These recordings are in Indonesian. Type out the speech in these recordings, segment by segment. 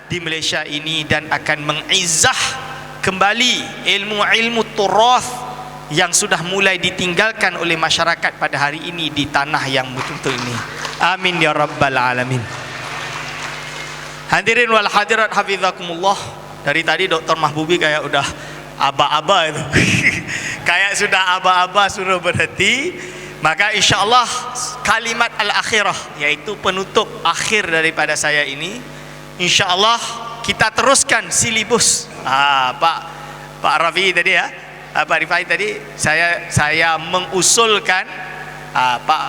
di Malaysia ini dan akan mengizzah kembali ilmu-ilmu turath yang sudah mulai ditinggalkan oleh masyarakat pada hari ini di tanah yang betul-betul ini. Amin ya rabbal alamin. Hadirin wal hadirat hafizakumullah. Dari tadi Dr. Mahbubi kayak udah aba-aba itu. Kayak sudah aba-aba suruh berhenti. Maka insyaAllah kalimat al-akhirah, yaitu penutup akhir daripada saya ini, insyaAllah kita teruskan silibus. Pak Rafi tadi ya, Pak Rifai tadi, saya mengusulkan Pak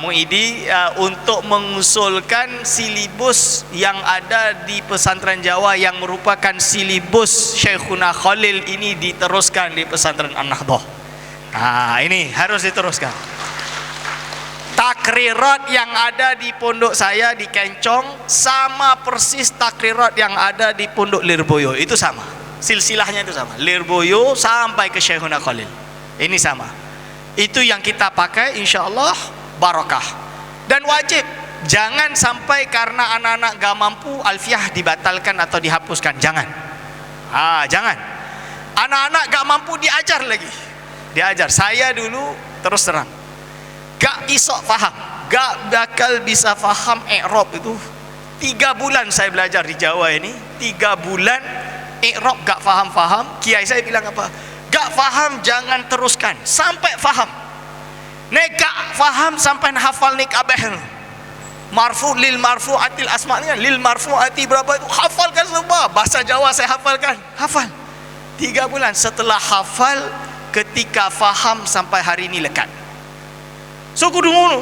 Muidi untuk mengusulkan silibus yang ada di pesantren Jawa yang merupakan silibus Syekhuna Khalil ini diteruskan di pesantren An-Nahdhah. Ini harus diteruskan. Takrirat yang ada di pondok saya di Kencong sama persis takrirat yang ada di pondok Lirboyo, itu sama. Silsilahnya itu sama. Lirboyo sampai ke Syekhuna Khalil. Ini sama. Itu yang kita pakai, insyaAllah barakah. Dan wajib, jangan sampai karena anak-anak gak mampu alfiah dibatalkan atau dihapuskan. Jangan. Jangan. Anak-anak gak mampu diajar lagi. Diajar. Saya dulu terus terang gak isok faham, gak bakal bisa faham i'rab itu. 3 bulan saya belajar di Jawa ini, 3 bulan i'rab gak faham-faham. Kiai saya bilang apa? Gak faham jangan teruskan sampai faham. Nek gak faham sampai hafal nek abeh. Marfu lil marfu'atil asma'nya, lil marfu'ati berapa itu hafalkan semua. Bahasa Jawa saya hafalkan. Hafal 3 bulan. Setelah hafal, ketika faham sampai hari ini lekat. So kudu ngono.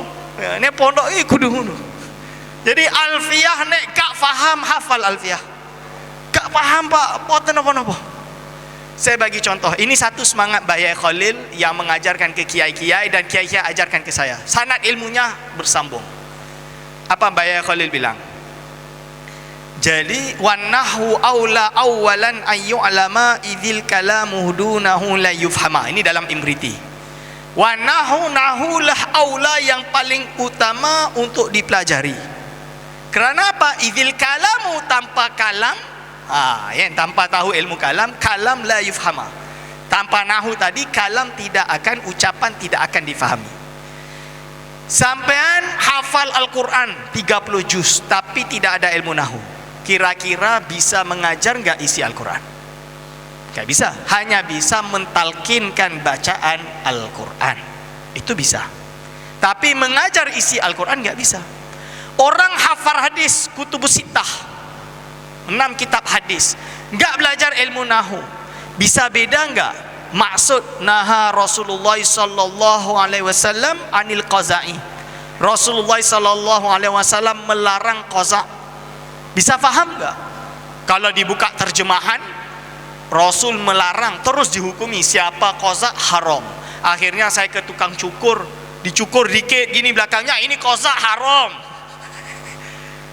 Nek pondok ini kudu ngono. Jadi alfiah nek gak faham hafal alfiah. Gak paham Pak, boten apa-apa. Saya bagi contoh, ini satu semangat Bayai Khalil yang mengajarkan ke kiai-kiai dan kiai-kiai ajarkan ke saya. Sanad ilmunya bersambung. Apa Bayai Khalil bilang? Jadi wanahu aula awalan ayyu'lama idzil kalamu dunahu la yufhama. Ini dalam Imriti. Wanahu lah aula yang paling utama untuk dipelajari. Kerana apa? Idzil kalamu tanpa kalam, yang tanpa tahu ilmu kalam, kalam la yufhama. Tanpa nahu tadi, kalam tidak akan, ucapan tidak akan difahami. Sampean hafal Al-Quran 30 juz tapi tidak ada ilmu nahu, kira-kira bisa mengajar enggak isi Al-Quran? Enggak bisa. Hanya bisa mentalkinkan bacaan Al-Quran, itu bisa. Tapi mengajar isi Al-Quran enggak bisa. Orang hafal hadis kutubus sittah, 6 kitab hadis, enggak belajar ilmu nahu, bisa beda enggak maksud naha Rasulullah sallallahu alaihi wasallam anil qaza'i? Rasulullah sallallahu alaihi wasallam melarang qaza'. Bisa faham enggak? Kalau dibuka terjemahan, Rasul melarang, terus dihukumi siapa qaza' haram. Akhirnya saya ke tukang cukur, dicukur dikit gini belakangnya, ini qaza' haram.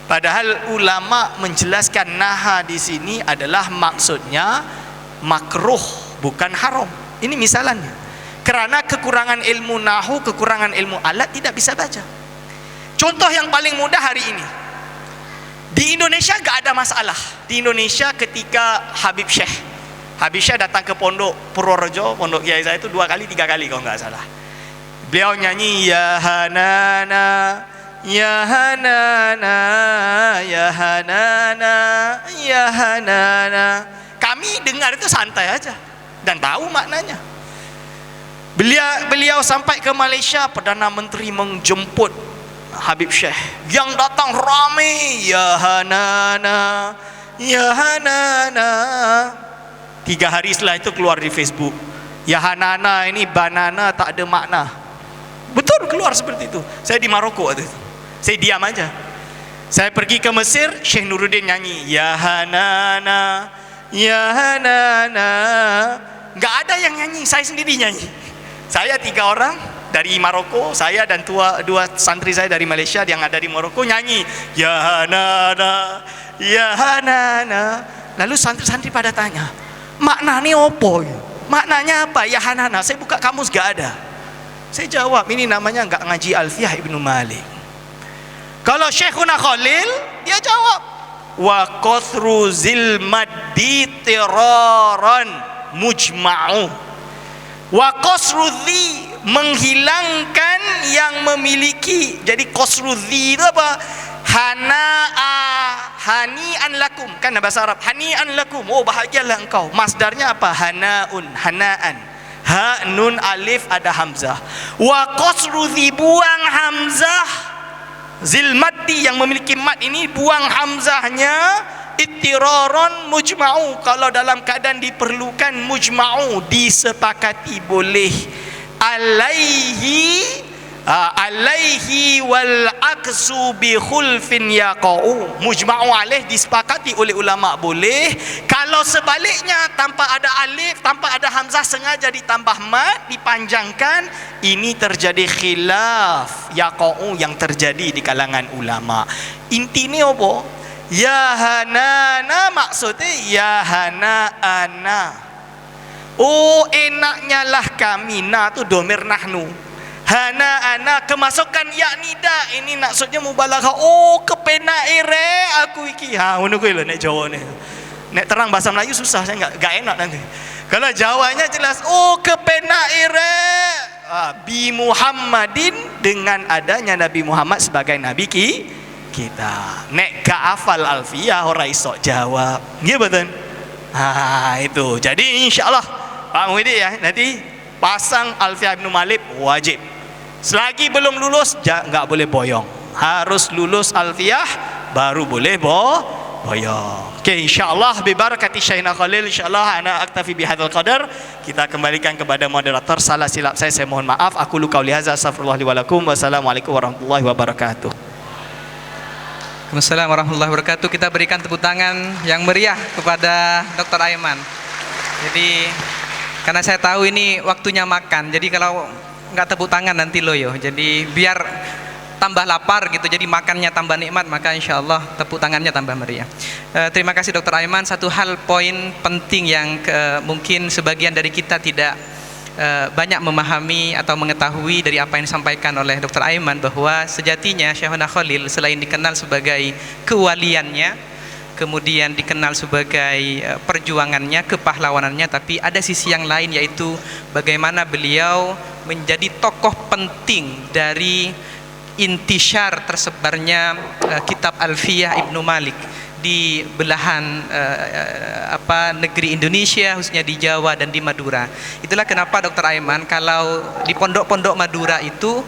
Padahal ulama menjelaskan naha di sini adalah maksudnya makruh, bukan haram. Ini misalnya. Kerana kekurangan ilmu nahu, kekurangan ilmu alat, tidak bisa baca. Contoh yang paling mudah hari ini. Di Indonesia gak ada masalah. Di Indonesia ketika Habib Syekh datang ke pondok Purworejo, pondok kiai saya itu 2 kali 3 kali kalau nggak salah. Beliau nyanyi ya Hanana, ya Hanana, ya Hanana, ya Hanana. Kami dengar itu santai aja dan tahu maknanya. Beliau sampai ke Malaysia, Perdana Menteri menjemput Habib Syekh. Yang datang ramai, ya Hanana, ya Hanana. 3 hari setelah itu keluar di Facebook, ya Hanana ini banana tak ada makna. Betul, keluar seperti itu. Saya di Maroko waktu itu, saya diam aja. Saya pergi ke Mesir, Syekh Nuruddin nyanyi ya Hanana, ya Hanana. Gak ada yang nyanyi, saya sendiri nyanyi. Saya 3 orang dari Maroko, saya dan 2 santri saya dari Malaysia yang ada di Maroko nyanyi ya Hanana, ya Hanana. Lalu santri-santri pada tanya, maknanya apa? Maknanya apa? Ya Hanana. Saya buka kamus, gak ada. Saya jawab, ini namanya gak ngaji Alfiah Ibnu Malik. Kalau Syekhuna Khalil, dia jawab wa qathru zil maddi tiraran mujma'u. Wa qasru dhi, menghilangkan yang memiliki. Jadi qasru dhi itu apa? Hana'a, hani'an lakum, kan bahasa Arab, hani'an lakum, oh bahagialah engkau. Masdarnya apa? Hana'un, hana'an, ha nun alif ada hamzah. Wa qasru dhi, buang hamzah, zil maddi yang memiliki mad ini buang hamzahnya, ittiraron mujma'u, kalau dalam keadaan diperlukan, mujma'u disepakati boleh, alaihi wal aqsu bi khulfin yaqau, mujma'u alaih disepakati oleh ulama boleh. Kalau sebaliknya tanpa ada alif, tanpa ada hamzah, sengaja ditambah mad, dipanjangkan, ini terjadi khilaf yaqau yang terjadi di kalangan ulama. Intinya apa? Ya hanana, maksudnya ya hanaana, oh enaknya lah kami. Na tu domir nahnu, hanaana kemasukan ya nida, ini maksudnya mubalaghah. Oh kepenak ire aku iki, ha ngono kuwi lho nek Jawa ni. Nek terang bahasa Melayu susah, saya enggak enak nanti. Kalau Jawanya jelas, oh kepenak ire bi Muhammadin, dengan adanya Nabi Muhammad sebagai nabi kita. Nek gak hafal alfiyah ora iso jawab, nggih mboten? Itu. Jadi insyaallah Pak Muhyiddin ya, nanti pasang alfiyah Ibnu Malik wajib. Selagi belum lulus nggak boleh boyong. Harus lulus alfiyah baru boleh boyong. Oke, insyaallah bi barakati Syekhina Khalil, insyaallah ana aktafi bihadzal qadar. Kita kembalikan kepada moderator. Salah silap saya mohon maaf. Aku lu qauli hadza, astagfirullah li wa lakum. Wassalamualaikum warahmatullahi wabarakatuh. Assalamualaikum warahmatullahi wabarakatuh. Kita berikan tepuk tangan yang meriah kepada Dr. Aiman. Jadi karena saya tahu ini waktunya makan, jadi kalau nggak tepuk tangan nanti loyo. Jadi biar tambah lapar gitu, jadi makannya tambah nikmat, maka insya Allah tepuk tangannya tambah meriah. Terima kasih Dr. Aiman. Satu hal poin penting yang mungkin sebagian dari kita tidak banyak memahami atau mengetahui dari apa yang disampaikan oleh Dr. Aiman, bahwa sejatinya Syekhuna Khalil selain dikenal sebagai kewaliannya, kemudian dikenal sebagai perjuangannya, kepahlawanannya, tapi ada sisi yang lain, yaitu bagaimana beliau menjadi tokoh penting dari intisyar tersebarnya kitab Alfiyah Ibnu Malik di belahan negeri Indonesia, khususnya di Jawa dan di Madura. Itulah kenapa Dr. Aiman, kalau di pondok-pondok Madura itu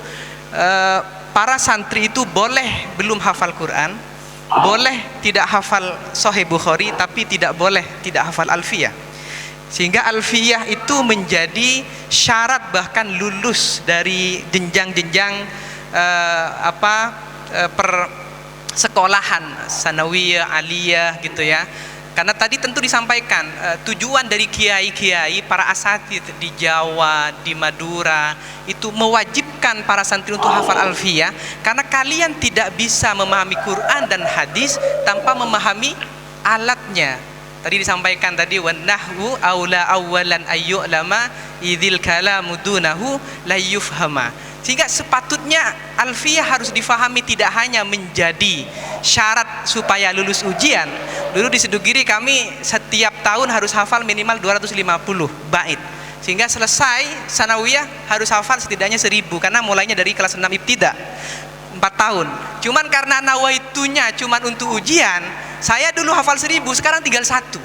para santri itu boleh belum hafal Quran, boleh tidak hafal Sahih Bukhari, tapi tidak boleh tidak hafal Alfiyah. Sehingga Alfiyah itu menjadi syarat bahkan lulus dari jenjang-jenjang sekolahan sanawiyah, aliyah gitu ya. Karena tadi tentu disampaikan tujuan dari kiai-kiai, para asatidz di Jawa, di Madura itu mewajibkan para santri untuk hafal alfiyah, karena kalian tidak bisa memahami Quran dan hadis tanpa memahami alatnya. Tadi disampaikan tadi, wan nahwu aula awalan ayyulama idzil kalamu dunahu la yufhama. Sehingga sepatutnya alfiyah harus difahami, tidak hanya menjadi syarat supaya lulus ujian. Dulu di Sedugiri kami setiap tahun harus hafal minimal 250 bait. Sehingga selesai sanawiyah harus hafal setidaknya 1000, karena mulainya dari kelas 6 ibtida 4 tahun. Cuman karena nawaitunya cuman untuk ujian, saya dulu hafal 1000, sekarang tinggal 1.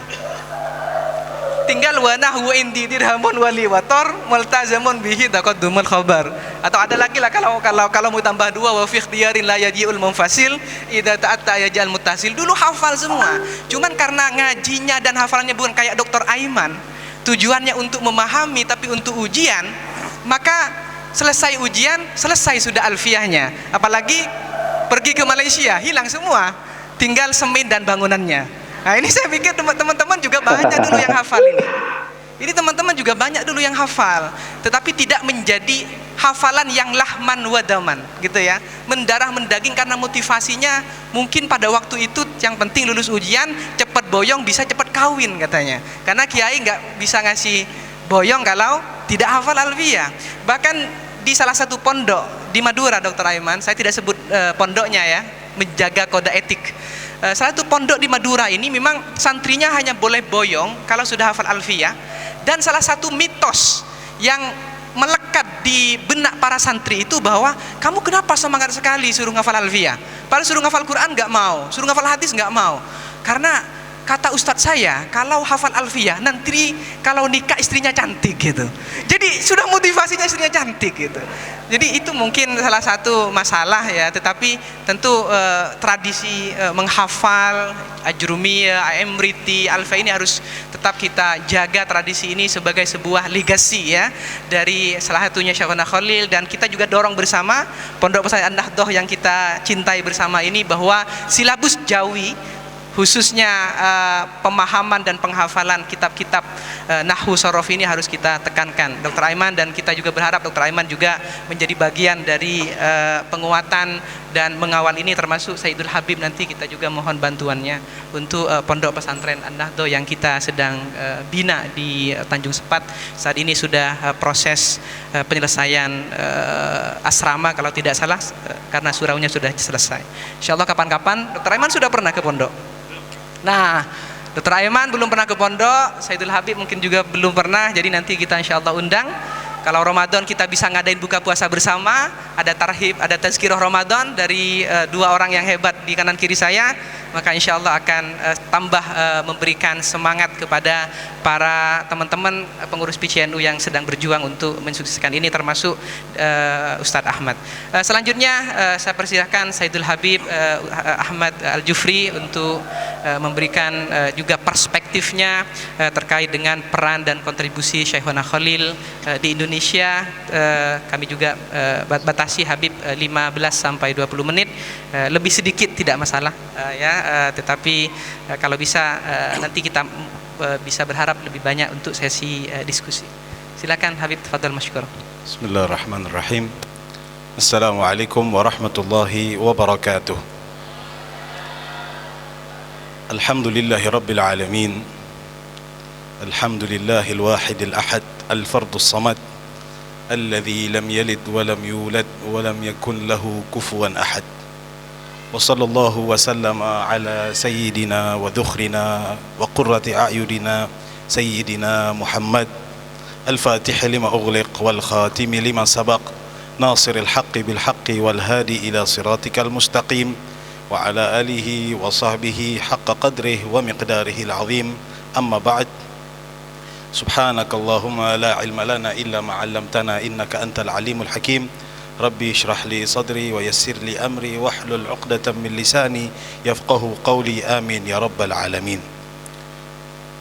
Tinggal wanah wa indi dirhamun wali wator multazamun bihi taqaddumul khabar. Atau ada lagi lah, kalau mau tambah 2, wa fi ikhtiyarin la yaji'ul munfasil idza ta'atta yaj'al muttasil. Dulu hafal semua. Cuman karena ngajinya dan hafalannya bukan kayak Dr. Aiman, tujuannya untuk memahami tapi untuk ujian, maka selesai ujian, selesai sudah alfiyahnya. Apalagi pergi ke Malaysia, hilang semua, tinggal semen dan bangunannya. Nah ini saya pikir teman-teman juga banyak dulu yang hafal ini. Ini teman-teman juga banyak dulu yang hafal, tetapi tidak menjadi hafalan yang lahman wadaman gitu ya, mendarah mendaging, karena motivasinya mungkin pada waktu itu yang penting lulus ujian, cepat boyong bisa cepat kawin katanya. Karena kiai nggak bisa ngasih boyong kalau tidak hafal alfiyah. Bahkan di salah satu pondok di Madura, Dr. Aiman, saya tidak sebut pondoknya ya, menjaga kode etik. salah satu pondok di Madura ini memang santrinya hanya boleh boyong kalau sudah hafal alfiyah, dan salah satu mitos yang melekat di benak para santri itu bahwa kamu kenapa semangat sekali suruh ngafal alfiyah, padahal suruh ngafal Quran nggak mau, suruh ngafal hadis nggak mau. Karena kata ustadz saya, kalau hafal alfiyah nanti kalau nikah istrinya cantik gitu. Jadi sudah motivasinya istrinya cantik gitu. Jadi itu mungkin salah satu masalah ya. Tetapi tentu tradisi menghafal Ajrumiyah, Aemriti, Alfa ini harus tetap kita jaga tradisi ini sebagai sebuah legacy ya dari salah satunya Syekhuna Khalil, dan kita juga dorong bersama Pondok Pesantren An-Nahdhah yang kita cintai bersama ini bahwa silabus Jawi khususnya pemahaman dan penghafalan kitab-kitab Nahwu Shorof ini harus kita tekankan, Dr. Aiman, dan kita juga berharap Dr. Aiman juga menjadi bagian dari penguatan dan mengawal ini, termasuk Sayyidul Habib. Nanti kita juga mohon bantuannya untuk Pondok Pesantren An-Nahdhah yang kita sedang bina di Tanjung Sepat. Saat ini sudah proses penyelesaian asrama kalau tidak salah, karena suraunya sudah selesai. Insyaallah kapan-kapan. Dr. Aiman sudah pernah ke pondok? Nah, Dr. Aiman belum pernah ke pondok, Sayyidul Habib mungkin juga belum pernah, jadi nanti kita insya Allah undang. Kalau Ramadan kita bisa ngadain buka puasa bersama, ada tarhib, ada tazkirah Ramadan dari dua orang yang hebat di kanan kiri saya, maka insya Allah akan tambah memberikan semangat kepada para teman-teman pengurus PCNU yang sedang berjuang untuk mensukseskan ini, termasuk Ustadz Ahmad. Selanjutnya saya persilahkan Sayyidul Habib Ahmad Al-Jufri untuk memberikan juga perspektifnya terkait dengan peran dan kontribusi Syekhuna Khalil di Indonesia. Kami juga batasi Habib 15 sampai 20 menit, lebih sedikit tidak masalah ya, tetapi kalau bisa nanti kita bisa berharap lebih banyak untuk sesi diskusi. Silakan Habib, tafadhal masykur. Bismillahirrahmanirrahim. Assalamualaikum warahmatullahi wabarakatuh. Alhamdulillahi rabbil alamin. Alhamdulillahil wahidil ahad, al-fardus samad, الذي لم يلد ولم يولد ولم يكن له كفوا أحد. وصلى الله وسلم على سيدنا وذخرنا وقرة أعيننا سيدنا محمد الفاتح لما أغلق والخاتم لما سبق ناصر الحق بالحق والهادي إلى صراطك المستقيم وعلى آله وصحبه حق قدره ومقداره العظيم. أما بعد، سبحانك اللهم لا علم لنا إلا ما علمتنا إنك أنت العليم الحكيم. ربي اشرح لي صدري ويسر لي أمري واحلل عقدة من لساني يفقه قولي آمين يا رب العالمين.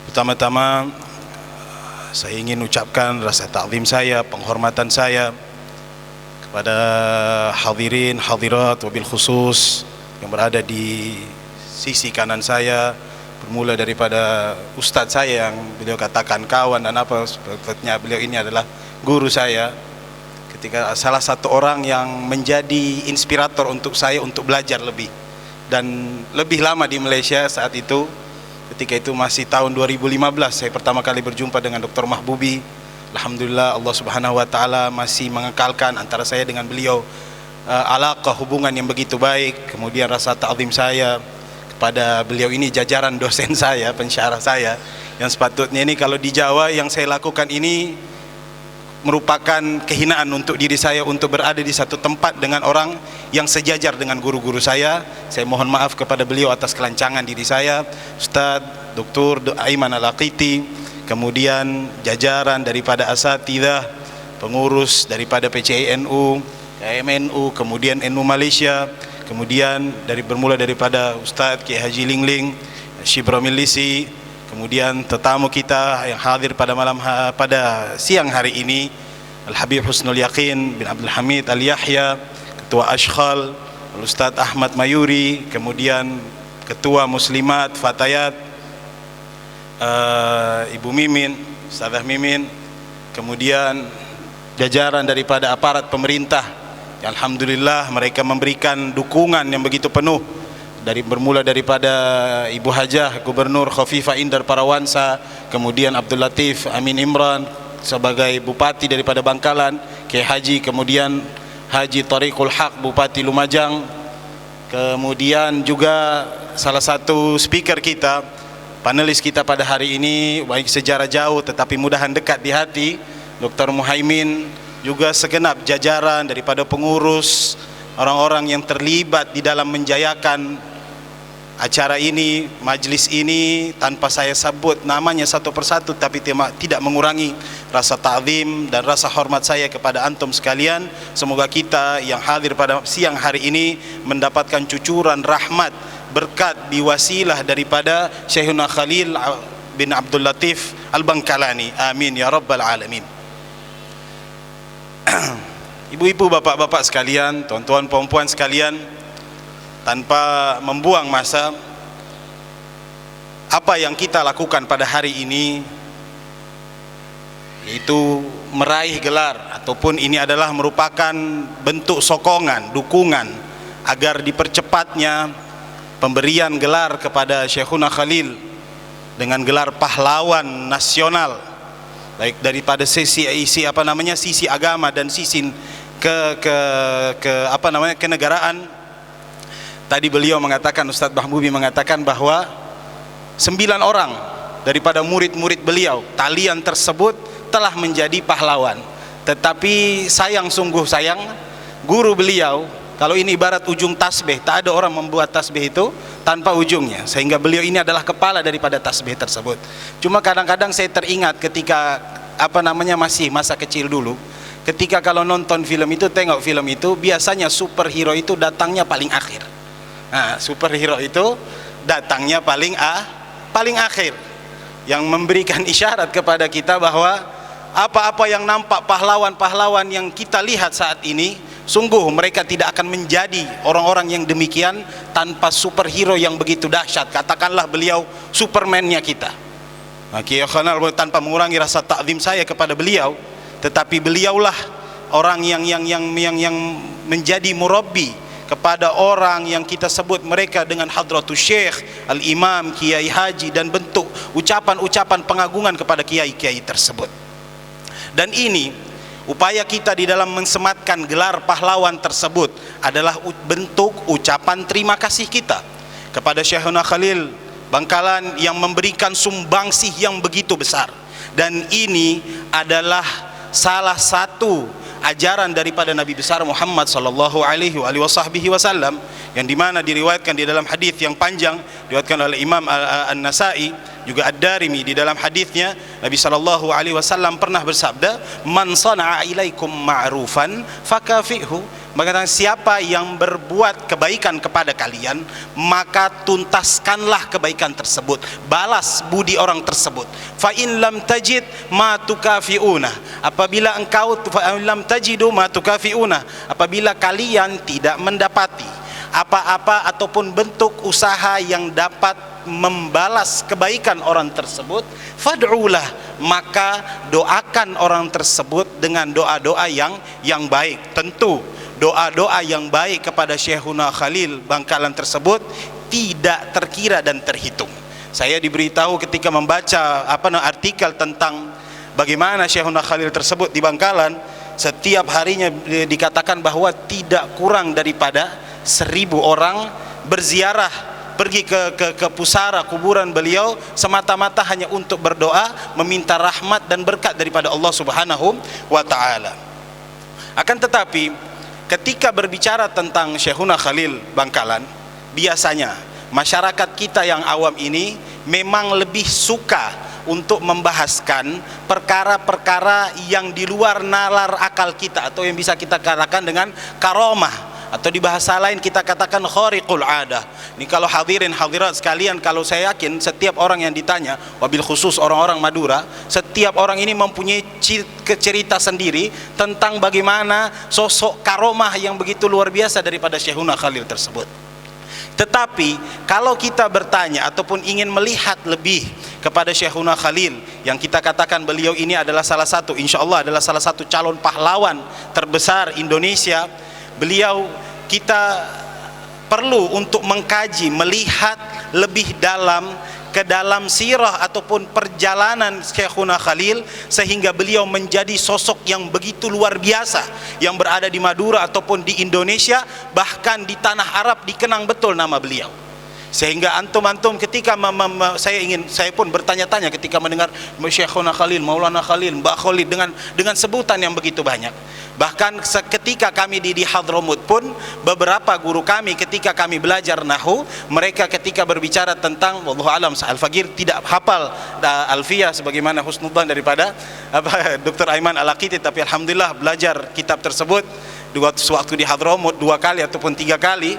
Pertama-tama saya ingin ucapkan rasa ta'zim saya, penghormatan saya kepada hadirin hadirat, wabil khusus yang berada di sisi kanan saya, bermula daripada ustadz saya yang beliau katakan kawan dan apa, sebetulnya beliau ini adalah guru saya, ketika salah satu orang yang menjadi inspirator untuk saya untuk belajar lebih dan lebih lama di Malaysia saat itu. Ketika itu masih tahun 2015 saya pertama kali berjumpa dengan Dr. Mahbubi. Alhamdulillah Allah Subhanahu wa taala masih mengekalkan antara saya dengan beliau alaqah, hubungan yang begitu baik. Kemudian rasa ta'zim saya pada beliau ini jajaran dosen saya, pensyarah saya, yang sepatutnya ini kalau di Jawa yang saya lakukan ini merupakan kehinaan untuk diri saya untuk berada di satu tempat dengan orang yang sejajar dengan guru-guru saya. Saya mohon maaf kepada beliau atas kelancangan diri saya, Ustaz Dr. Aiman Al-Aqiti, kemudian jajaran daripada asatidzah, pengurus daripada PCNU, MNU, kemudian NU Malaysia, kemudian bermula daripada Ustadz Kiai Haji Lingling, Syibramil Lisi, kemudian tetamu kita yang hadir pada siang hari ini, Al-Habib Husnul Yaqin bin Abdul Hamid Al-Yahya, Ketua Ashkhal, Ustadz Ahmad Mayuri, kemudian Ketua Muslimat Fatayat, Ibu Mimin, Ustadzah Mimin, kemudian jajaran daripada aparat pemerintah. Alhamdulillah mereka memberikan dukungan yang begitu penuh, bermula daripada Ibu Hajah Gubernur Khafifah Indar Parawansa, kemudian Abdul Latif Amin Imran sebagai Bupati daripada Bangkalan, Kiai Haji, kemudian Haji Tariqul Haq Bupati Lumajang, kemudian juga salah satu speaker kita, panelis kita pada hari ini, baik sejarah jauh tetapi mudahan dekat di hati, Dr. Muhaimin, juga segenap jajaran daripada pengurus, orang-orang yang terlibat di dalam menjayakan acara ini, majlis ini, tanpa saya sebut namanya satu persatu, tapi tidak mengurangi rasa ta'zim dan rasa hormat saya kepada antum sekalian. Semoga kita yang hadir pada siang hari ini mendapatkan cucuran rahmat, berkat diwasilah daripada Syekhuna Khalil bin Abdul Latif Al-Bangkalani. Amin ya rabbal alamin. Ibu-ibu, bapak-bapak sekalian, tuan-tuan, puan-puan sekalian, tanpa membuang masa, apa yang kita lakukan pada hari ini yaitu meraih gelar, ataupun ini adalah merupakan bentuk sokongan, dukungan agar dipercepatnya pemberian gelar kepada Syekhuna Khalil dengan gelar pahlawan nasional, baik daripada sisi agama dan sisi kenegaraan. Tadi beliau mengatakan, Ustadz Mahbubi mengatakan bahwa 9 orang daripada murid-murid beliau, talian tersebut telah menjadi pahlawan. Tetapi sungguh sayang, guru beliau, kalau ini ibarat ujung tasbih, tak ada orang membuat tasbih itu tanpa ujungnya, sehingga beliau ini adalah kepala daripada tasbih tersebut. Cuma kadang-kadang saya teringat ketika masih masa kecil dulu, ketika kalau nonton film itu, tengok film itu, biasanya superhero itu datangnya paling akhir. Nah, superhero itu datangnya paling akhir, yang memberikan isyarat kepada kita bahwa apa-apa yang nampak pahlawan-pahlawan yang kita lihat saat ini, sungguh mereka tidak akan menjadi orang-orang yang demikian tanpa superhero yang begitu dahsyat. Katakanlah beliau Superman-nya kita. Tanpa mengurangi rasa takzim saya kepada beliau, tetapi beliaulah orang yang menjadi murabbi kepada orang yang kita sebut mereka dengan hadratus syekh, al-imam, kiai haji, dan bentuk ucapan-ucapan pengagungan kepada kiai-kiai tersebut. Dan ini upaya kita di dalam mensematkan gelar pahlawan tersebut adalah bentuk ucapan terima kasih kita kepada Syekhuna Khalil Bangkalan yang memberikan sumbangsih yang begitu besar. Dan ini adalah salah satu ajaran daripada Nabi besar Muhammad sallallahu alaihi wasallam, yang dimana diriwayatkan di dalam hadis yang panjang diriwayatkan oleh Imam An-Nasai, juga Ad-Darimi di dalam hadisnya. Nabi sallallahu alaihi wasallam pernah bersabda, "Man sana'a ilaikum ma'rufan fakafihu." Maka siapa yang berbuat kebaikan kepada kalian, maka tuntaskanlah kebaikan tersebut, balas budi orang tersebut. Fa in lam tajid ma tukafiuna, apabila engkau lam tajidu ma tukafiuna, apabila kalian tidak mendapati apa-apa ataupun bentuk usaha yang dapat membalas kebaikan orang tersebut, fad'ulah, maka doakan orang tersebut dengan doa-doa yang baik. Tentu doa-doa yang baik kepada Syekhuna Khalil Bangkalan tersebut tidak terkira dan terhitung. Saya diberitahu ketika membaca artikel tentang bagaimana Syekhuna Khalil tersebut di Bangkalan, setiap harinya dikatakan bahwa tidak kurang daripada 1000 orang berziarah, pergi ke pusara kuburan beliau semata-mata hanya untuk berdoa, meminta rahmat dan berkat daripada Allah Subhanahu wa taala. Akan tetapi ketika berbicara tentang Syekhuna Khalil Bangkalan, biasanya masyarakat kita yang awam ini memang lebih suka untuk membahaskan perkara-perkara yang di luar nalar akal kita, atau yang bisa kita katakan dengan karomah, atau di bahasa lain kita katakan khariqul adah. Ini kalau hadirin hadirat sekalian, kalau saya yakin setiap orang yang ditanya, wabil khusus orang-orang Madura, setiap orang ini mempunyai cerita sendiri tentang bagaimana sosok karomah yang begitu luar biasa daripada Syekhuna Khalil tersebut. Tetapi kalau kita bertanya ataupun ingin melihat lebih kepada Syekhuna Khalil, yang kita katakan beliau ini adalah salah satu, insya Allah adalah salah satu calon pahlawan terbesar Indonesia, beliau kita perlu untuk mengkaji, melihat lebih dalam ke dalam sirah ataupun perjalanan Syekhuna Khalil, sehingga beliau menjadi sosok yang begitu luar biasa yang berada di Madura ataupun di Indonesia, bahkan di tanah Arab dikenang betul nama beliau. Sehingga antum-antum ketika saya pun bertanya-tanya ketika mendengar Syekhuna Khalil, Maulana Khalil, Mbak Khalid dengan sebutan yang begitu banyak. Bahkan ketika kami di Hadramut pun beberapa guru kami ketika kami belajar nahwu, mereka ketika berbicara tentang wallahu alam Al-Faqir tidak hafal Alfiyah sebagaimana husnudzan daripada Dr. Aiman Al-Aqiti, tapi alhamdulillah belajar kitab tersebut waktu di Hadramut 2 kali ataupun 3 kali.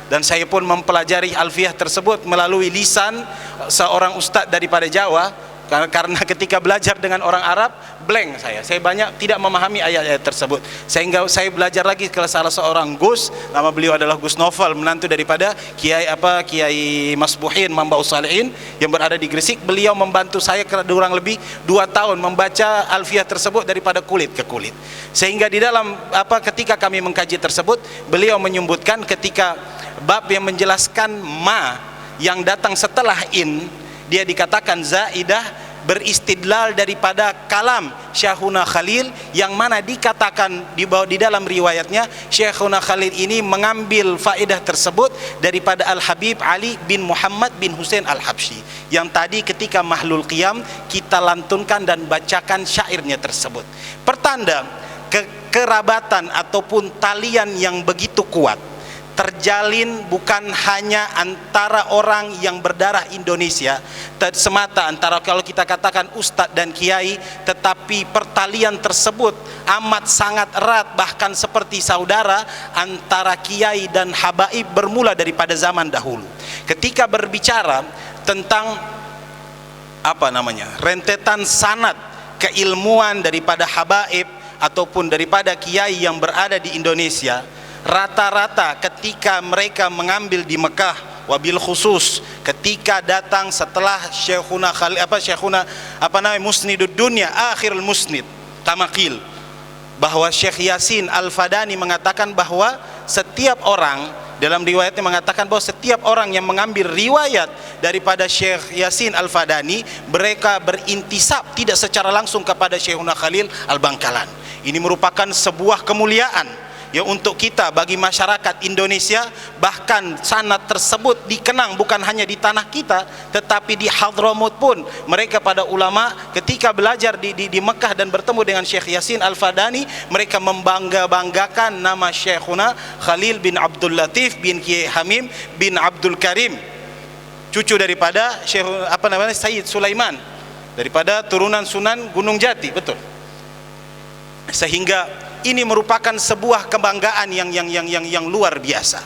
Dan saya pun mempelajari Alfiyah tersebut melalui lisan seorang ustadz daripada Jawa, karena ketika belajar dengan orang Arab blank saya banyak tidak memahami ayat-ayat tersebut, sehingga saya belajar lagi ke salah seorang Gus, nama beliau adalah Gus Novel, menantu daripada Kiai Masbuhin Mambau Salihin yang berada di Gresik. Beliau membantu saya kurang lebih 2 tahun membaca Alfiyah tersebut daripada kulit ke kulit, sehingga di dalam ketika kami mengkaji tersebut, beliau menyebutkan ketika bab yang menjelaskan ma yang datang setelah in, dia dikatakan zaidah beristidlal daripada kalam Syekhuna Khalil, yang mana dikatakan di dalam riwayatnya Syekhuna Khalil ini mengambil faedah tersebut daripada Al-Habib Ali bin Muhammad bin Hussein Al-Habsyi, yang tadi ketika Mahlul Qiyam kita lantunkan dan bacakan syairnya tersebut. Pertanda kekerabatan ataupun talian yang begitu kuat terjalin bukan hanya antara orang yang berdarah Indonesia semata, antara kalau kita katakan ustadz dan kiai, tetapi pertalian tersebut amat sangat erat, bahkan seperti saudara antara kiai dan habaib bermula daripada zaman dahulu. Ketika berbicara tentang rentetan sanad keilmuan daripada habaib ataupun daripada kiai yang berada di Indonesia, rata-rata ketika mereka mengambil di Mekah, wabil khusus ketika datang setelah Syekhuna Musnidud Dunya, akhirul musnid tamakil, bahwa Syekh Yasin Al-Fadani mengatakan bahwa setiap orang, dalam riwayatnya mengatakan bahwa setiap orang yang mengambil riwayat daripada Syekh Yasin Al-Fadani, mereka berintisab tidak secara langsung kepada Syekhuna Khalil Al-Bangkalan. Ini merupakan sebuah kemuliaan ya untuk kita, bagi masyarakat Indonesia. Bahkan sanad tersebut dikenang bukan hanya di tanah kita, tetapi di Hadramut pun mereka pada ulama ketika belajar di Mekah dan bertemu dengan Syekh Yasin Al-Fadani, mereka membangga-banggakan nama Syekhuna Khalil bin Abdul Latif bin Kiai Hamim bin Abdul Karim, cucu daripada Syekh Sayyid Sulaiman, daripada turunan Sunan Gunung Jati, betul. Sehingga ini merupakan sebuah kebanggaan yang luar biasa.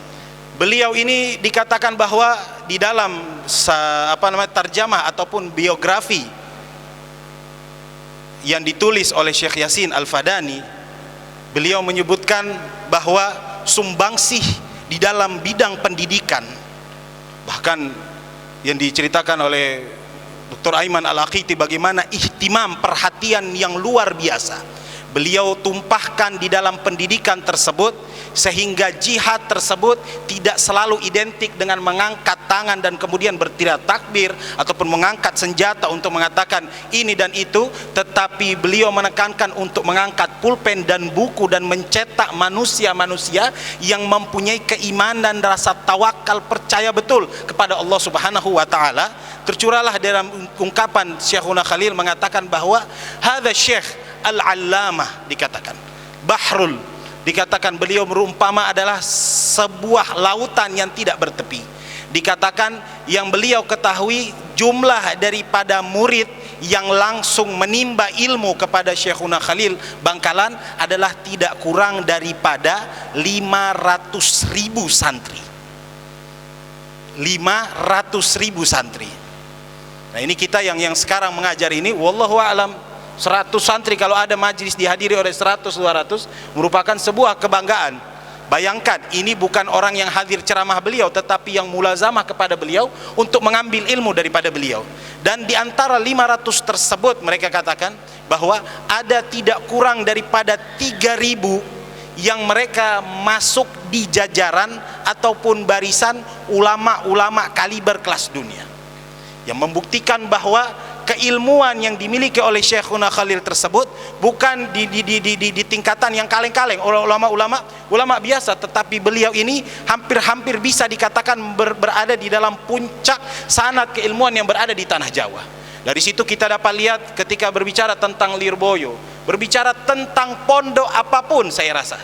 Beliau ini dikatakan bahwa di dalam tarjamah ataupun biografi yang ditulis oleh Syekh Yasin Al-Fadani, beliau menyebutkan bahwa sumbangsih di dalam bidang pendidikan, bahkan yang diceritakan oleh Dr. Aiman Al-Aqiti, bagaimana ihtimam, perhatian yang luar biasa beliau tumpahkan di dalam pendidikan tersebut, sehingga jihad tersebut tidak selalu identik dengan mengangkat tangan dan kemudian berteriak takbir ataupun mengangkat senjata untuk mengatakan ini dan itu, tetapi beliau menekankan untuk mengangkat pulpen dan buku dan mencetak manusia-manusia yang mempunyai keimanan dan rasa tawakal, percaya betul kepada Allah Subhanahu wa taala. Tercurahlah dalam ungkapan Syekhuna Khalil mengatakan bahwa hadza Syekh Al-Allamah, dikatakan Bahrul, dikatakan beliau merumpama adalah sebuah lautan yang tidak bertepi. Dikatakan yang beliau ketahui jumlah daripada murid yang langsung menimba ilmu kepada Syekhuna Khalil Bangkalan adalah tidak kurang daripada 500.000 santri. 500.000 santri. Nah, ini kita yang sekarang mengajar ini, wallahu a'lam, 100 santri kalau ada majlis dihadiri oleh 100-200 merupakan sebuah kebanggaan. Bayangkan, ini bukan orang yang hadir ceramah beliau, tetapi yang mulazamah kepada beliau untuk mengambil ilmu daripada beliau. Dan di antara 500 tersebut mereka katakan bahwa ada tidak kurang daripada 3.000 yang mereka masuk di jajaran ataupun barisan ulama-ulama kaliber kelas dunia, yang membuktikan bahwa keilmuan yang dimiliki oleh Syekhuna Khalil tersebut bukan di tingkatan yang kaleng-kaleng ulama biasa, tetapi beliau ini hampir bisa dikatakan berada di dalam puncak sanad keilmuan yang berada di tanah Jawa. Dari situ kita dapat lihat ketika berbicara tentang Lirboyo, berbicara tentang pondok apapun, saya rasa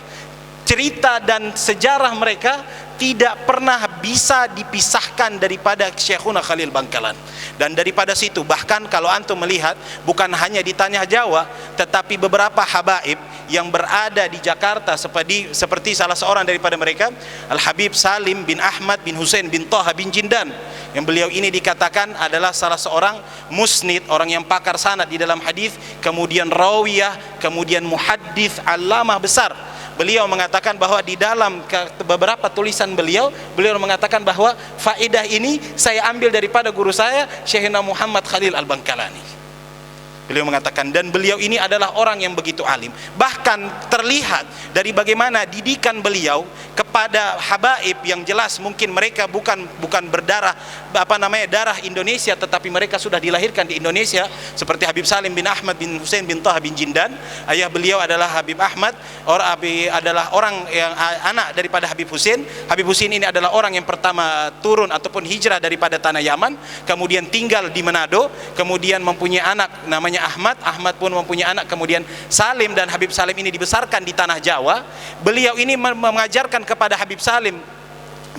cerita dan sejarah mereka tidak pernah bisa dipisahkan daripada Syekhuna Khalil Bangkalan. Dan daripada situ, bahkan kalau antum melihat, bukan hanya di tanah Jawa, tetapi beberapa habaib yang berada di Jakarta, seperti salah seorang daripada mereka, Al-Habib Salim bin Ahmad bin Husain bin Toha bin Jindan, yang beliau ini dikatakan adalah salah seorang musnid, orang yang pakar sanad di dalam hadis, kemudian rawiyah, kemudian muhaddits, allamah besar. Beliau mengatakan bahwa di dalam beberapa tulisan beliau mengatakan bahwa faedah ini saya ambil daripada guru saya, Syekhina Muhammad Khalil Al-Bangkalani. Beliau mengatakan, dan beliau ini adalah orang yang begitu alim. Bahkan terlihat dari bagaimana didikan beliau kepada habaib yang jelas mungkin mereka bukan berdarah darah Indonesia, tetapi mereka sudah dilahirkan di Indonesia, seperti Habib Salim bin Ahmad bin Husain bin Toha bin Jindan. Ayah beliau adalah Habib Ahmad, adalah orang yang anak daripada Habib Husain. Habib Husain ini adalah orang yang pertama turun ataupun hijrah daripada tanah Yaman, kemudian tinggal di Manado, kemudian mempunyai anak namanya Ahmad pun mempunyai anak, kemudian Salim, dan Habib Salim ini dibesarkan di tanah Jawa. Beliau ini mengajarkan kepada Habib Salim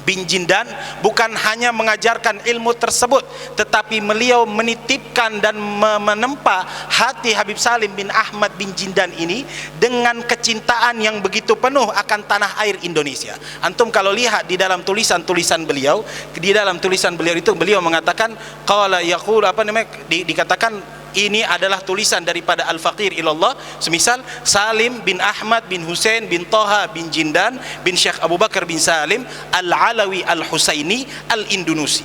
bin Jindan bukan hanya mengajarkan ilmu tersebut, tetapi beliau menitipkan dan menempa hati Habib Salim bin Ahmad bin Jindan ini dengan kecintaan yang begitu penuh akan tanah air Indonesia. Antum kalau lihat di dalam tulisan-tulisan beliau, itu beliau mengatakan qala yaqul dikatakan ini adalah tulisan daripada Al-Faqir ilallah, semisal Salim bin Ahmad bin Husain bin Toha bin Jindan bin Syekh Abu Bakar bin Salim Al-Alawi Al-Husaini Al-Indunusi.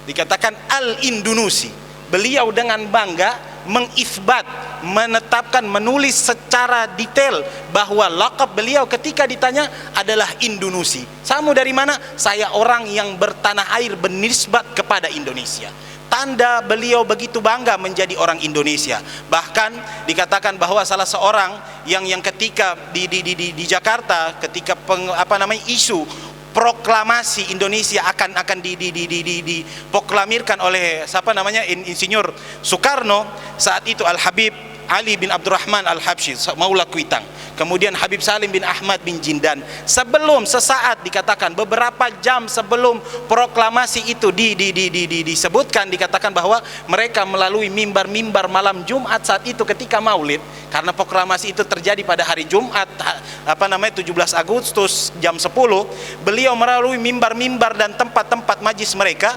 Dikatakan Al-Indunusi. Beliau dengan bangga mengisbat, menetapkan, menulis secara detail bahwa laqab beliau ketika ditanya adalah Indunusi. Kamu dari mana? Saya orang yang bertanah air, bernisbat kepada Indonesia. Tanda beliau begitu bangga menjadi orang Indonesia. Bahkan dikatakan bahwa salah seorang yang ketika di Jakarta, ketika isu proklamasi Indonesia akan diproklamirkan oleh Insinyur Soekarno, saat itu Al-Habib Ali bin Abdurrahman Al-Habsyi Maula Kuitang, kemudian Habib Salim bin Ahmad bin Jindan, sesaat dikatakan beberapa jam sebelum proklamasi itu disebutkan, dikatakan bahwa mereka melalui mimbar-mimbar malam Jumat saat itu ketika Maulid, karena proklamasi itu terjadi pada hari Jumat 17 Agustus jam 10. Beliau melalui mimbar-mimbar dan tempat-tempat majlis mereka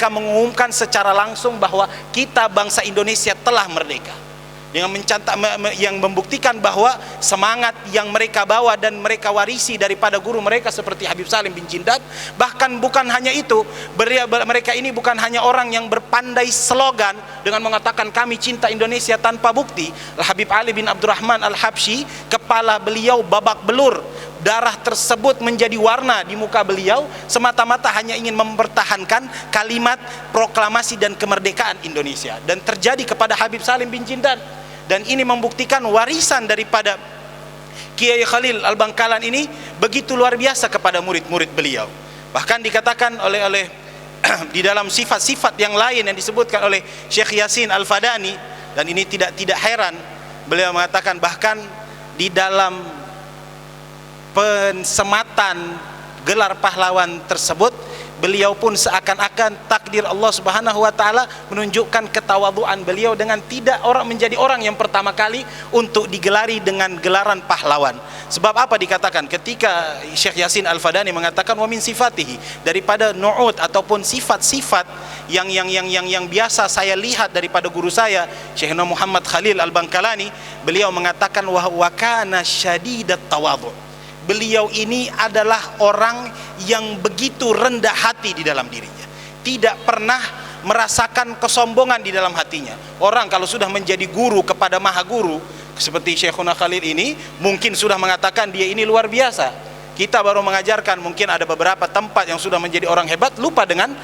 mengumumkan secara langsung bahwa kita bangsa Indonesia telah merdeka, yang membuktikan bahwa semangat yang mereka bawa dan mereka warisi daripada guru mereka seperti Habib Salim bin Jindan. Bahkan bukan hanya itu, mereka ini bukan hanya orang yang berpandai slogan dengan mengatakan kami cinta Indonesia tanpa bukti. Habib Ali bin Abdurrahman Al-Habsyi, kepala beliau babak belur, darah tersebut menjadi warna di muka beliau, semata-mata hanya ingin mempertahankan kalimat proklamasi dan kemerdekaan Indonesia. Dan terjadi kepada Habib Salim bin Jindan. Dan ini membuktikan warisan daripada Kiai Khalil Al-Bangkalan ini begitu luar biasa kepada murid-murid beliau. Bahkan dikatakan oleh di dalam sifat-sifat yang lain yang disebutkan oleh Syekh Yasin Al-Fadani, dan ini tidak heran, beliau mengatakan bahkan di dalam pensematan gelar pahlawan tersebut, beliau pun seakan-akan takdir Allah Subhanahu wa taala menunjukkan ketawaduan beliau dengan tidak menjadi orang yang pertama kali untuk digelari dengan gelaran pahlawan. Sebab apa dikatakan ketika Syekh Yasin Al-Fadani mengatakan wa min sifatihi, daripada nu'ud ataupun sifat-sifat yang biasa saya lihat daripada guru saya Syekhna Muhammad Khalil Al-Bangkalani, beliau mengatakan wa kana syadidat tawadhu. Beliau ini adalah orang yang begitu rendah hati di dalam dirinya, tidak pernah merasakan kesombongan di dalam hatinya. Orang kalau sudah menjadi guru kepada maha guru seperti Syekhuna Khalil ini, mungkin sudah mengatakan dia ini luar biasa. Kita baru mengajarkan, mungkin ada beberapa tempat yang sudah menjadi orang hebat lupa dengan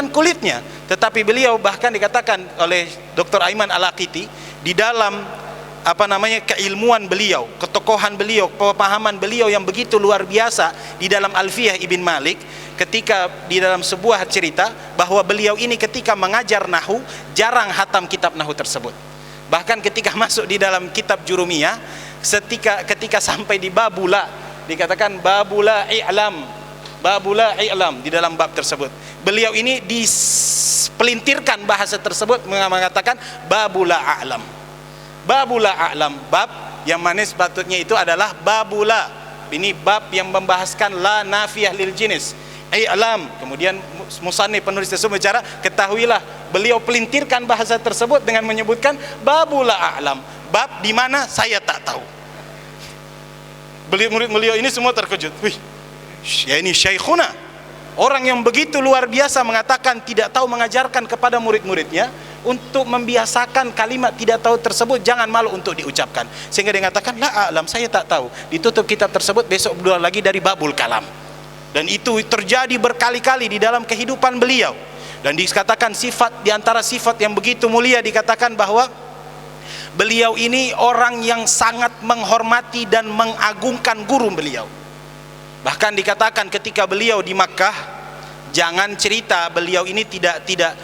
kulitnya. Tetapi beliau bahkan dikatakan oleh Dr. Aiman Al-Aqiti, di dalam keilmuan beliau, ketokohan beliau, pemahaman beliau yang begitu luar biasa di dalam Alfiyah Ibn Malik, ketika di dalam sebuah cerita bahwa beliau ini ketika mengajar nahu jarang hatam kitab nahu tersebut. Bahkan ketika masuk di dalam kitab Jurumiyah, ketika sampai di babula, dikatakan babula i'lam di dalam bab tersebut, beliau ini dipelintirkan bahasa tersebut mengatakan babula a'lam, bab yang mana sepatutnya itu adalah babula. Ini bab yang membahaskan la nafiyah lil jinis, i'lam. Kemudian musannif penulis tersebut bicara, ketahuilah, beliau pelintirkan bahasa tersebut dengan menyebutkan babula a'lam, bab di mana saya tak tahu. Murid beliau ini semua terkejut. Wih, ya ini syekhuna, orang yang begitu luar biasa mengatakan tidak tahu mengajarkan kepada murid-muridnya untuk membiasakan kalimat tidak tahu tersebut jangan malu untuk diucapkan. Sehingga dia mengatakan la a'lam, saya tak tahu. Ditutup kitab tersebut, besok keluar lagi dari babul kalam. Dan itu terjadi berkali-kali di dalam kehidupan beliau. Dan dikatakan sifat, di antara sifat yang begitu mulia, dikatakan bahwa beliau ini orang yang sangat menghormati dan mengagungkan guru beliau. Bahkan dikatakan ketika beliau di Makkah, jangan cerita beliau ini tidak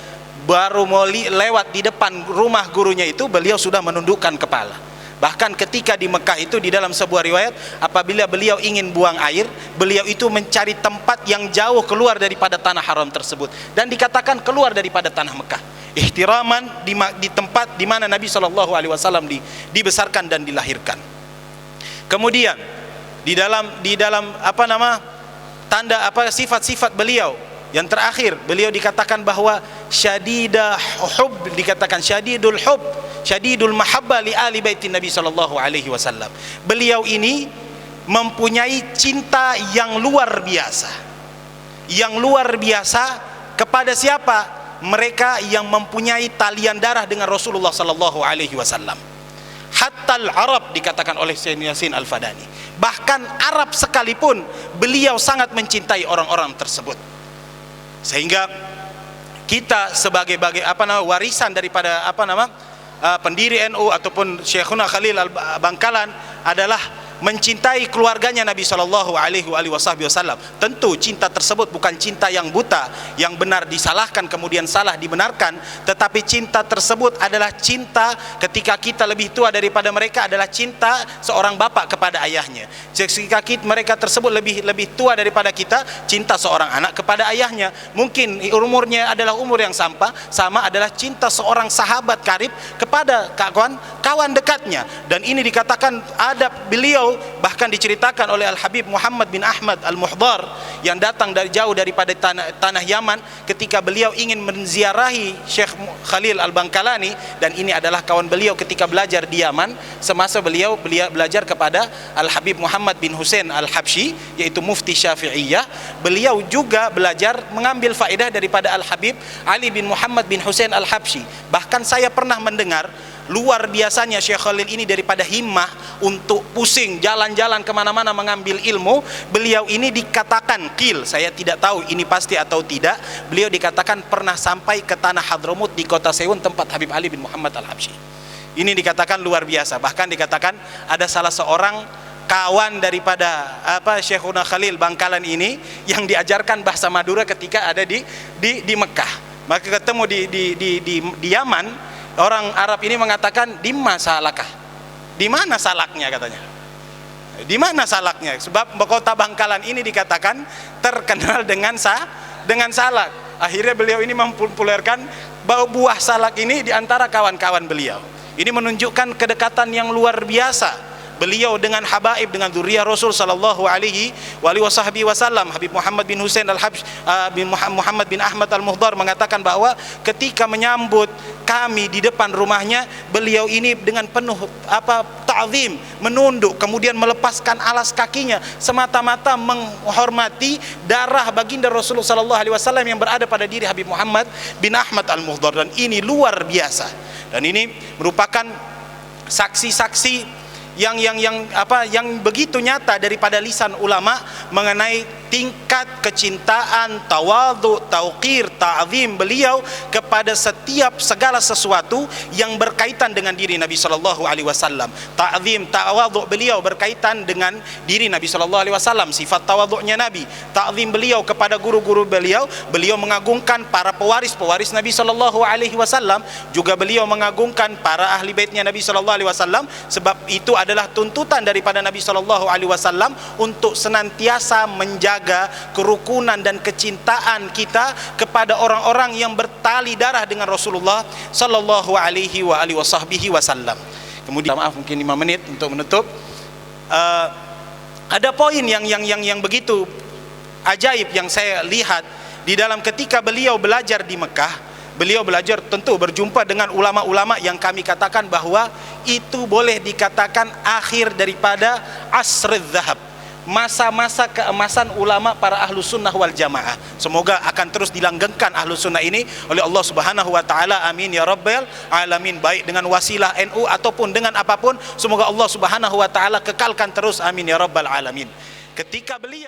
baru mau lewat di depan rumah gurunya itu, beliau sudah menundukkan kepala. Bahkan ketika di Mekah itu, di dalam sebuah riwayat, apabila beliau ingin buang air, beliau itu mencari tempat yang jauh keluar daripada tanah haram tersebut, dan dikatakan keluar daripada tanah Mekah, ihtiraman di tempat di mana Nabi SAW dibesarkan dan dilahirkan. Kemudian di dalam sifat-sifat beliau yang terakhir, beliau dikatakan bahwa syadidul hub, syadidul mahabba li ali baitin Nabi SAW. Beliau ini mempunyai cinta yang luar biasa. Yang luar biasa kepada siapa? Mereka yang mempunyai talian darah dengan Rasulullah SAW. Hatta al-Arab, dikatakan oleh Sayyid Yasin Al-Fadani, bahkan Arab sekalipun beliau sangat mencintai orang-orang tersebut. Sehingga kita sebagai warisan daripada pendiri NU ataupun Syekhuna Khalil Al-Bangkalan adalah mencintai keluarganya Nabi SAW. Tentu cinta tersebut bukan cinta yang buta, yang benar disalahkan kemudian salah dibenarkan, tetapi cinta tersebut adalah cinta ketika kita lebih tua daripada mereka, adalah cinta seorang bapak kepada ayahnya. Ketika mereka tersebut lebih tua daripada kita, cinta seorang anak kepada ayahnya. Mungkin umurnya adalah umur yang sama adalah cinta seorang sahabat karib kepada kawan dekatnya. Dan ini dikatakan adab beliau, bahkan diceritakan oleh Al-Habib Muhammad bin Ahmad Al-Muhdar yang datang dari jauh daripada tanah Yaman ketika beliau ingin menziarahi Syekh Khalil Al-Bangkalani. Dan ini adalah kawan beliau ketika belajar di Yaman semasa beliau belajar kepada Al-Habib Muhammad bin Husain Al-Habsyi, yaitu mufti Syafi'iyah. Beliau juga belajar mengambil faedah daripada Al-Habib Ali bin Muhammad bin Husain Al-Habsyi. Bahkan saya pernah mendengar luar biasanya Syekh Khalil ini daripada himmah untuk pusing jalan-jalan kemana-mana mengambil ilmu. Beliau ini dikatakan saya tidak tahu ini pasti atau tidak, beliau dikatakan pernah sampai ke tanah Hadramut di kota Seun, tempat Habib Ali bin Muhammad Al-Habsyi. Ini dikatakan luar biasa. Bahkan dikatakan ada salah seorang kawan daripada Syekhuna Khalil Bangkalan ini yang diajarkan bahasa Madura ketika ada di Mekah. Maka ketemu di Yaman, orang Arab ini mengatakan dimma salakah, di mana salaknya katanya, di mana salaknya, sebab kota Bangkalan ini dikatakan terkenal dengan salak. Akhirnya beliau ini mempopulerkan buah salak ini di antara kawan-kawan beliau. Ini menunjukkan kedekatan yang luar biasa beliau dengan habaib, dengan zuriyah Rasul sallallahu alaihi wasallam. Habib Muhammad bin Husain Al-Habsyi Muhammad bin Ahmad Al-Muhdar mengatakan bahwa ketika menyambut kami di depan rumahnya, beliau ini dengan penuh ta'zim, menunduk, kemudian melepaskan alas kakinya semata-mata menghormati darah baginda Rasulullah sallallahu alaihi wasallam yang berada pada diri Habib Muhammad bin Ahmad Al-Muhdar. Dan ini luar biasa, dan ini merupakan saksi-saksi yang begitu nyata daripada lisan ulama mengenai tingkat kecintaan, tawadhu, tauqir, ta'zim beliau kepada setiap segala sesuatu yang berkaitan dengan diri Nabi sallallahu alaihi wasallam. Ta'zim, tawadhu beliau berkaitan dengan diri Nabi sallallahu alaihi wasallam, sifat tawadhunya Nabi. Ta'zim beliau kepada guru-guru beliau, beliau mengagungkan para pewaris Nabi sallallahu alaihi wasallam, juga beliau mengagungkan para ahli baitnya Nabi sallallahu alaihi wasallam, sebab itu adalah tuntutan daripada Nabi sallallahu alaihi wasallam untuk senantiasa menjaga kerukunan dan kecintaan kita kepada orang-orang yang bertali darah dengan Rasulullah sallallahu alaihi wasallam. Kemudian maaf mungkin 5 menit untuk menutup. Ada poin yang begitu ajaib yang saya lihat di dalam ketika beliau belajar di Mekah. Beliau belajar tentu berjumpa dengan ulama-ulama yang kami katakan bahwa itu boleh dikatakan akhir daripada asr zahab, masa-masa keemasan ulama para ahlu sunnah wal jamaah. Semoga akan terus dilanggengkan ahlu sunnah ini oleh Allah subhanahu wa ta'ala, amin ya rabbal alamin. Baik dengan wasilah NU ataupun dengan apapun, semoga Allah subhanahu wa ta'ala kekalkan terus, amin ya rabbal alamin. Ketika beliau